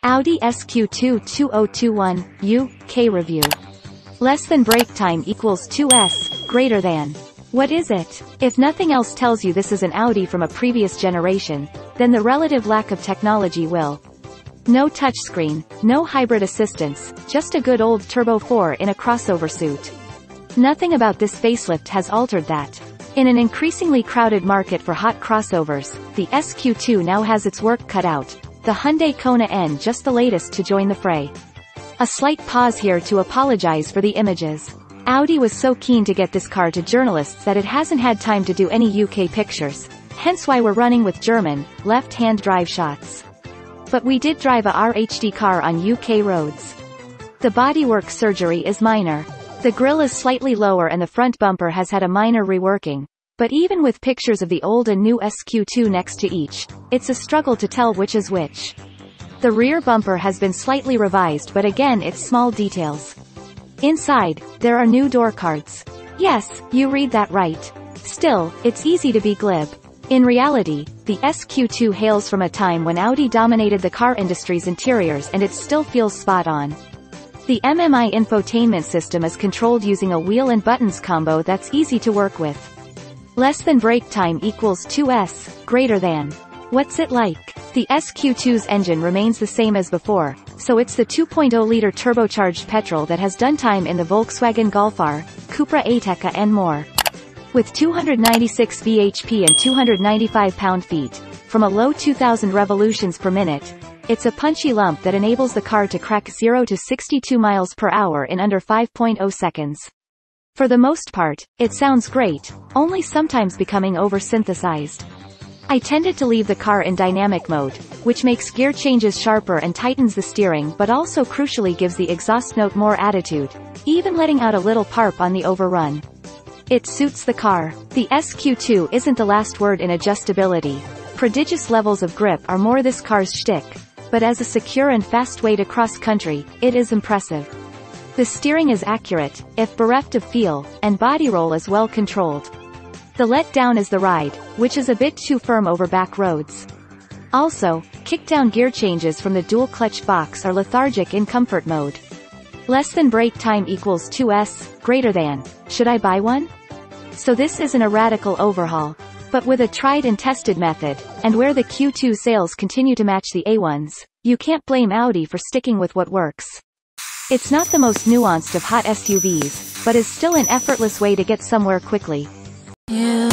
Audi SQ2 2021, UK review. Less than brake time equals 2S, greater than. What is it? If nothing else tells you this is an Audi from a previous generation, then the relative lack of technology will. No touchscreen, no hybrid assistance, just a good old Turbo 4 in a crossover suit. Nothing about this facelift has altered that. In an increasingly crowded market for hot crossovers, the SQ2 now has its work cut out. The Hyundai Kona N just the latest to join the fray. A slight pause here to apologize for the images. Audi was so keen to get this car to journalists that it hasn't had time to do any UK pictures, hence why we're running with German, left-hand drive shots. But we did drive a RHD car on UK roads. The bodywork surgery is minor. The grille is slightly lower and the front bumper has had a minor reworking. But even with pictures of the old and new SQ2 next to each, it's a struggle to tell which is which. The rear bumper has been slightly revised, but again it's small details. Inside, there are new door cards. Yes, you read that right. Still, it's easy to be glib. In reality, the SQ2 hails from a time when Audi dominated the car industry's interiors and it still feels spot on. The MMI infotainment system is controlled using a wheel and buttons combo that's easy to work with. Less than brake time equals 2S, greater than. What's it like? The SQ2's engine remains the same as before, so it's the 2.0-liter turbocharged petrol that has done time in the Volkswagen Golf R, Cupra Ateca and more. With 296 bhp and 295 pound-feet, from a low 2,000 revolutions per minute, it's a punchy lump that enables the car to crack 0 to 62 miles per hour in under 5.0 seconds. For the most part, it sounds great, only sometimes becoming over-synthesized. I tended to leave the car in dynamic mode, which makes gear changes sharper and tightens the steering but also crucially gives the exhaust note more attitude, even letting out a little parp on the overrun. It suits the car. The SQ2 isn't the last word in adjustability. Prodigious levels of grip are more this car's shtick, but as a secure and fast way to cross-country, it is impressive. The steering is accurate, if bereft of feel, and body roll is well controlled. The letdown is the ride, which is a bit too firm over back roads. Also, kickdown gear changes from the dual-clutch box are lethargic in comfort mode. Less than brake time equals 2S, greater than. Should I buy one? So this isn't a radical overhaul, but with a tried and tested method, and where the Q2 sales continue to match the A1s, you can't blame Audi for sticking with what works. It's not the most nuanced of hot SUVs, but is still an effortless way to get somewhere quickly. Yeah.